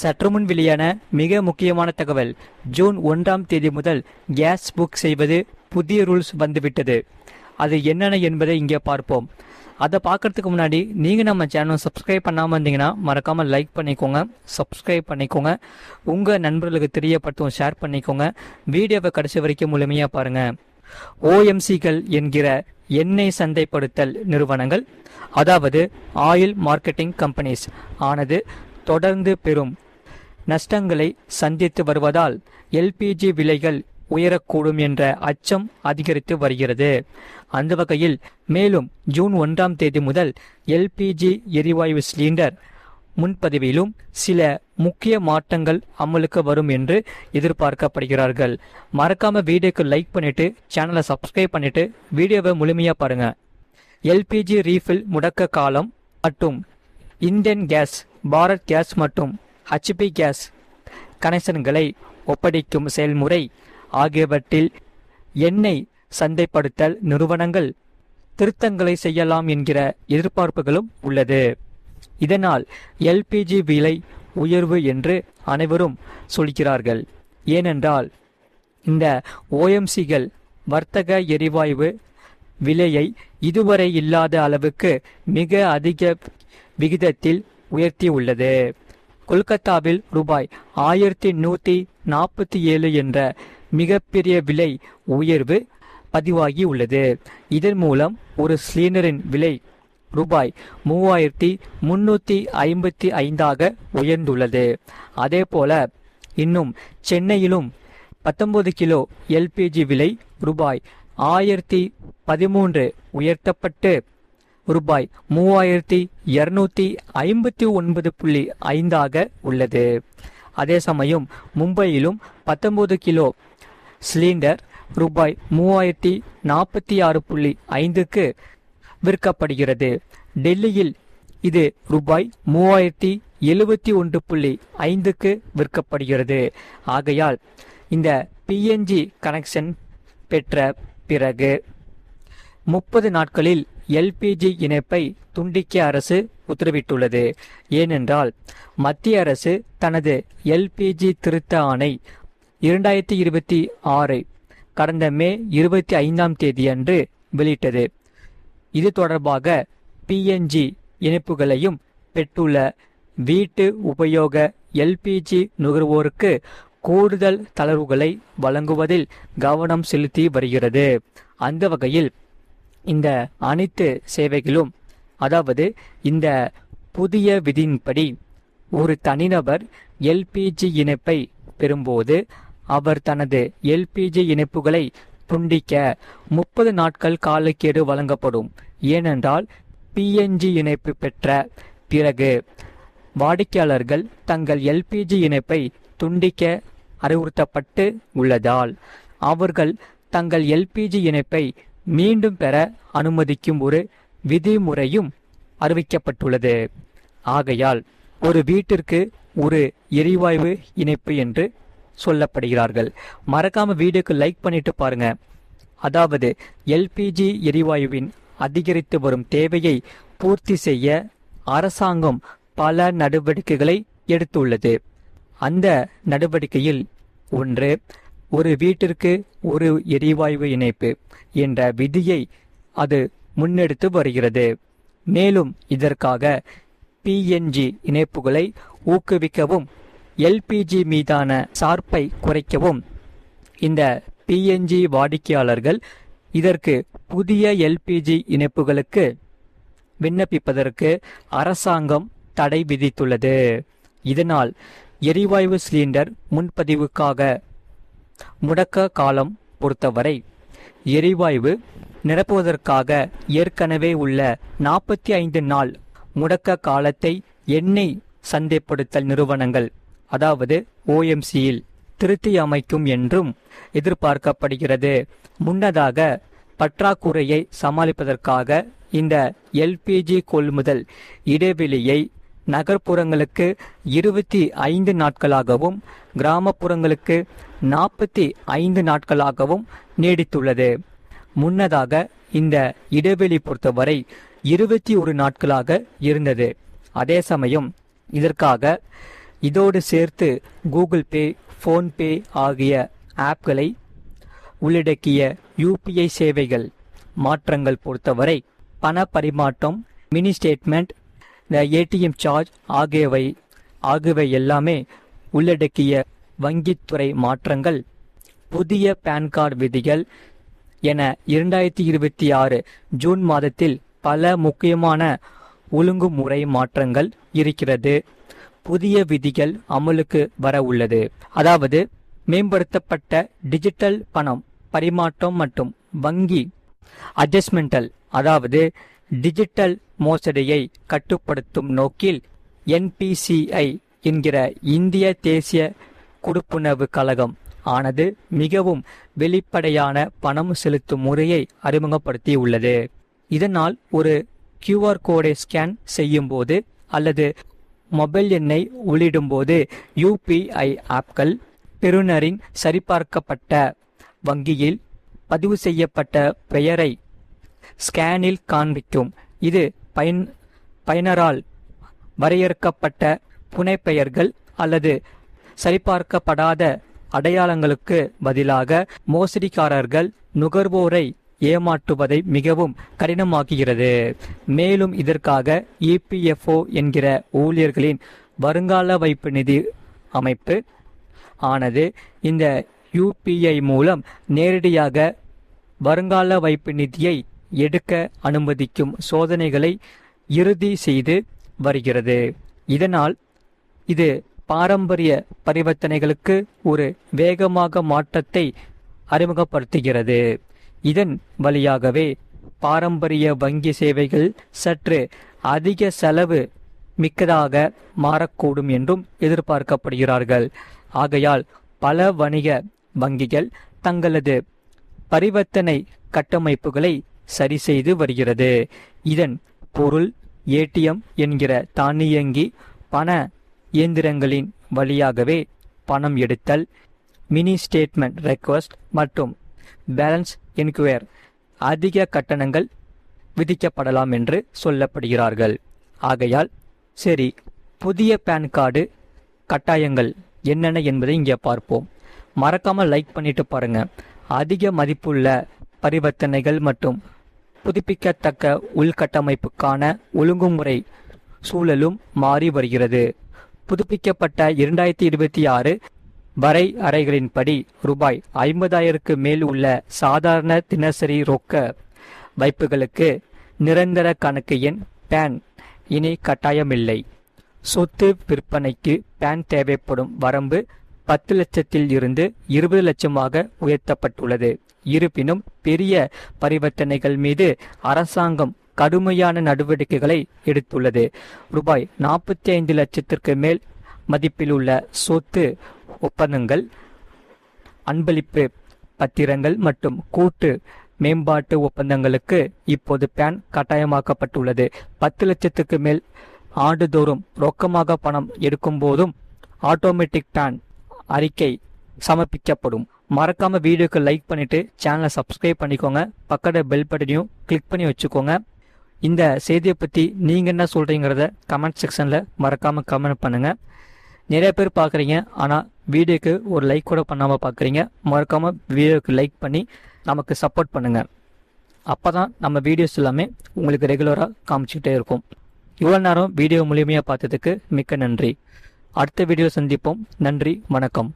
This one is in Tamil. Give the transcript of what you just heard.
சற்றுமுன் வெளியான மிக முக்கியமான தகவல். ஜூன் 1ஆம் தேதி முதல் கேஸ் புக் செய்வது புதிய ரூல்ஸ் வந்துவிட்டது. அது என்னென்ன என்பதை இங்கே பார்ப்போம். அதை பார்க்கறதுக்கு முன்னாடி நீங்கள் நம்ம சேனல் சப்ஸ்கிரைப் பண்ணாமல் இருந்தீங்கன்னா மறக்காமல் லைக் பண்ணிக்கோங்க, சப்ஸ்கிரைப் பண்ணிக்கோங்க, உங்கள் நண்பர்களுக்கு தெரியப்படுத்தும் ஷேர் பண்ணிக்கோங்க. வீடியோவை கடைசி வரைக்கும் முழுமையாக பாருங்கள். ஓஎம்சிகள் என்கிற எண்ணெய் சந்தைப்படுத்தல் நிறுவனங்கள், அதாவது ஆயில் மார்க்கெட்டிங் கம்பெனிஸ் ஆனது தொடர்ந்து பெரும் நஷ்டங்களை சந்தித்து வருவதால் எல்பிஜி விலைகள் உயரக்கூடும் என்ற அச்சம் அதிகரித்து வருகிறது. அந்த வகையில் மேலும் ஜூன் 1ஆம் தேதி முதல் எல்பிஜி எரிவாயு சிலிண்டர் முன்பதிவிலும் சில முக்கிய மாற்றங்கள் அமலுக்கு வரும் என்று எதிர்பார்க்கப்படுகிறார்கள். மறக்காம வீடியோக்கு லைக் பண்ணிட்டு சேனலை சப்ஸ்கிரைப் பண்ணிட்டு வீடியோவை முழுமையா பாருங்க. எல்பிஜி ரீஃபில் முடக்க காலம் மற்றும் இந்தியன் கேஸ், பாரத் கேஸ் மற்றும் ஹெச்பி கேஸ் கனெக்ஷன்களை ஒப்படைக்கும் செயல்முறை ஆகியவற்றில் எண்ணெய் சந்தைப்படுத்தல் நிறுவனங்கள் திருத்தங்களை செய்யலாம் என்கிற எதிர்பார்ப்புகளும் உள்ளது. இதனால் எல்பிஜி விலை உயர்வு என்று அனைவரும் சொல்கிறார்கள். ஏனென்றால் இந்த ஓஎம்சிகள் வர்த்தக எரிவாயு விலையை இதுவரை இல்லாத அளவுக்கு மிக அதிக விகிதத்தில் உயர்த்தியுள்ளது. கொல்கத்தாவில் ரூபாய் 1147 என்ற மிகப்பெரிய விலை உயர்வு பதிவாகி உள்ளது. இதன் மூலம் ஒரு சிலிண்டரின் விலை ரூபாய் 3355 உயர்ந்துள்ளது. அதே போல இன்னும் சென்னையிலும் 19 கிலோ எல்பிஜி விலை ரூபாய் 1013 உயர்த்தப்பட்டு ரூபாய் 3259.5 உள்ளது. அதே சமயம் மும்பையிலும் 19 கிலோ சிலிண்டர் ரூபாய் 3046.5 விற்கப்படுகிறது. டெல்லியில் இது ரூபாய் 3071.5 விற்கப்படுகிறது. ஆகையால் இந்த பிஎன்ஜி கனெக்ஷன் பெற்ற பிறகு 30 நாட்களில் எல்பிஜி இணைப்பை துண்டிக்க அரசு உத்தரவிட்டுள்ளது. ஏனென்றால் மத்திய அரசு தனது எல்பிஜி திருத்த ஆணை 2026 கடந்த மே 25ஆம் தேதி அன்று வெளியிட்டது. இது தொடர்பாக பிஎன்ஜி இணைப்புகளையும் பெற்றுள்ள வீட்டு உபயோக எல்பிஜி நுகர்வோருக்கு கூடுதல் தளர்வுகளை வழங்குவதில் கவனம் செலுத்தி வருகிறது. அந்த வகையில் இந்த அனைத்து சேவைகளும், அதாவது இந்த புதிய விதியின்படி ஒரு தனிநபர் எல்பிஜி இணைப்பை பெறும்போது அவர் தனது எல்பிஜி இணைப்புகளை துண்டிக்க 30 நாட்கள் காலக்கெடு வழங்கப்படும். ஏனென்றால் பிஎன்ஜி இணைப்பு பெற்ற பிறகு வாடிக்கையாளர்கள் தங்கள் எல்பிஜி இணைப்பை துண்டிக்க அறிவுறுத்தப்பட்டு உள்ளதால் அவர்கள் தங்கள் எல்பிஜி இணைப்பை மீண்டும் பெற அனுமதிக்கும் ஒரு விதிமுறையும் அறிவிக்கப்பட்டுள்ளது. ஆகையால் ஒரு வீட்டிற்கு ஒரு எரிவாயு இணைப்பு என்று சொல்லப்படுகிறார்கள். மறக்காம வீடியோக்கு லைக் பண்ணிட்டு பாருங்க. அதாவது எல்பிஜி எரிவாயுவின் அதிகரித்து வரும் தேவையை பூர்த்தி செய்ய அரசாங்கம் பல நடவடிக்கைகளை எடுத்துள்ளது. அந்த நடவடிக்கையில் ஒன்று, ஒரு வீட்டிற்கு ஒரு எரிவாயு இணைப்பு என்ற விதியை அது முன்னெடுத்து வருகிறது. மேலும் இதற்காக பிஎன்ஜி இணைப்புகளை ஊக்குவிக்கவும் எல்பிஜி மீதான சார்பை குறைக்கவும் இந்த பிஎன்ஜி வாடிக்கையாளர்கள் இதற்கு புதிய எல்பிஜி இணைப்புகளுக்கு விண்ணப்பிப்பதற்கு அரசாங்கம் தடை விதித்துள்ளது. இதனால் எரிவாயு சிலிண்டர் முன்பதிவுக்காக முடக்க காலம் பொறுத்தவரை எரிவாயு நிரப்புவதற்காக ஏற்கனவே உள்ள 45 நாள் முடக்க காலத்தை எண்ணெய் சந்தைப்படுத்தல் நிறுவனங்கள், அதாவது ஓஎம்சியில் திருத்தி அமைக்கும் என்றும் எதிர்பார்க்கப்படுகிறது. முன்னதாக பற்றாக்குறையை சமாளிப்பதற்காக இந்த எல்பிஜி கொள்முதல் இடைவெளியை நகர்ப்புறங்களுக்கு 25 நாட்களாகவும் கிராமப்புறங்களுக்கு 45 நாட்களாகவும் நீடித்துள்ளது. முன்னதாக இந்த இடைவெளி பொறுத்தவரை 21 நாட்களாக இருந்தது. அதே சமயம் இதற்காக இதோடு சேர்த்து கூகுள் பே, ஃபோன்பே ஆகிய ஆப்களை உள்ளடக்கிய யூபிஐ சேவைகள் மாற்றங்கள் பொறுத்தவரை பண பரிமாற்றம், மினி ஸ்டேட்மெண்ட், ஏடிஎம் சார்ஜ் ஆகியவை எல்லாமே உள்ளடக்கிய வங்கித்துறை மாற்றங்கள், புதிய பான் கார்டு விதிகள் என 2026 ஜூன் மாதத்தில் பல முக்கியமான ஒழுங்குமுறை மாற்றங்கள் இருக்கிறது. புதிய விதிகள் அமலுக்கு வர உள்ளது. அதாவது மேம்படுத்தப்பட்ட டிஜிட்டல் பணம் பரிமாற்றம் மற்றும் வங்கி அட்ஜஸ்ட்மெண்டல், அதாவது டிஜிட்டல் மோசடியை கட்டுப்படுத்தும் நோக்கில் என்பிசிஐ என்கிற இந்திய தேசிய கொடுப்புணர்வு கழகம் ஆனது மிகவும் வெளிப்படையான பணம் செலுத்தும் முறையை அறிமுகப்படுத்தியுள்ளது. இதனால் ஒரு QR கோடை ஸ்கேன் செய்யும் போது அல்லது மொபைல் எண்ணை உள்ளிடும்போது யூபிஐ ஆப்கள் பெறுநரின் சரிபார்க்கப்பட்ட வங்கியில் பதிவு செய்யப்பட்ட பெயரை ஸ்கேனில் காண்பிக்கும். இது பயனரால் வரையறுக்கப்பட்ட புனைப்பெயர்கள் அல்லது சரிபார்க்கப்படாத அடையாளங்களுக்கு பதிலாக மோசடிக்காரர்கள் நுகர்வோரை ஏமாற்றுவதை மிகவும் கடினமாக்குகிறது. மேலும் இதற்காக EPFO என்கிற ஊழியர்களின் வருங்கால வைப்பு நிதி அமைப்பு ஆனது இந்த UPI மூலம் நேரடியாக வருங்கால வைப்பு நிதியை எடுக்க அனுமதிக்கும் சோதனைகளை இறுதி செய்து வருகிறது. இதனால் இது பாரம்பரிய பரிவர்த்தனைகளுக்கு ஒரு வேகமாக மாற்றத்தை அறிமுகப்படுத்துகிறது. இதன் வழியாகவே பாரம்பரிய வங்கி சேவைகள் சற்று அதிக செலவு மிக்கதாக மாறக்கூடும் என்றும் எதிர்பார்க்கப்படுகிறார்கள். ஆகையால் பல வணிக வங்கிகள் தங்களது பரிவர்த்தனை கட்டமைப்புகளை சரி செய்து வருகிறது. இதன் பொருள் ஏடிஎம் என்கிற தானியங்கி பண இயந்திரங்களின் வழியாகவே பணம் எடுத்தல், மினி ஸ்டேட்மெண்ட் ரெக்வஸ்ட் மற்றும் பேலன்ஸ் என்கொயர் அதிக கட்டணங்கள் விதிக்கப்படலாம் என்று சொல்லப்படுகிறார்கள். ஆகையால் சரி, புதிய பான் கார்டு கட்டாயங்கள் என்னென்ன என்பதை இங்கே பார்ப்போம். மறக்காம லைக் பண்ணிட்டு பாருங்க. அதிக மதிப்புள்ள பரிவர்த்தனைகள் மற்றும் புதுப்பிக்கத்தக்க உள்கட்டமைப்புக்கான ஒழுங்குமுறை சூழலும் மாறி வருகிறது. புதுப்பிக்கப்பட்ட 2026 வரையறைகளின்படி ரூபாய் 50,000க்கு மேல் உள்ள சாதாரண தினசரி ரொக்க வைப்புகளுக்கு நிரந்தர கணக்கு எண் பேன் இனி கட்டாயமில்லை. சொத்து விற்பனைக்கு பேன் தேவைப்படும் வரம்பு 10 லட்சத்தில் இருந்து 20 லட்சமாக உயர்த்தப்பட்டுள்ளது. இருப்பினும் பெரிய பரிவர்த்தனைகள் மீது அரசாங்கம் கடுமையான நடவடிக்கைகளை எடுத்துள்ளது. ரூபாய் 45 லட்சத்திற்கு மேல் மதிப்பில் உள்ள சொத்து ஒப்பந்தங்கள், அன்பளிப்பு பத்திரங்கள் மற்றும் கூட்டு மேம்பாட்டு ஒப்பந்தங்களுக்கு இப்போது பேன் கட்டாயமாக்கப்பட்டுள்ளது. 10 லட்சத்துக்கு மேல் ஆண்டுதோறும் ரொக்கமாக பணம் எடுக்கும் போதும் ஆட்டோமேட்டிக் பேன் அறிக்கை சமர்ப்பிக்கப்படும். மறக்காம வீடியோக்கு லைக் பண்ணிட்டு சேனலை சப்ஸ்கிரைப் பண்ணிக்கோங்க. பக்கத்துல பெல் பட்டனையும் கிளிக் பண்ணி வச்சுக்கோங்க. இந்த செய்தியை பற்றி நீங்கள் என்ன சொல்கிறீங்கிறத கமெண்ட் செக்ஷனில் மறக்காமல் கமெண்ட் பண்ணுங்கள். நிறைய பேர் பார்க்குறீங்க, ஆனால் வீடியோக்கு ஒரு லைக் கூட பண்ணாமல் பார்க்குறீங்க. மறக்காமல் வீடியோக்கு லைக் பண்ணி நமக்கு சப்போர்ட் பண்ணுங்கள். அப்போ தான் நம்ம வீடியோஸ் எல்லாமே உங்களுக்கு ரெகுலராக காமிச்சிக்கிட்டே இருக்கும். இவ்வளோ நேரம் வீடியோ முழுமையாக பார்த்ததுக்கு மிக்க நன்றி. அடுத்த வீடியோ சந்திப்போம். நன்றி, வணக்கம்.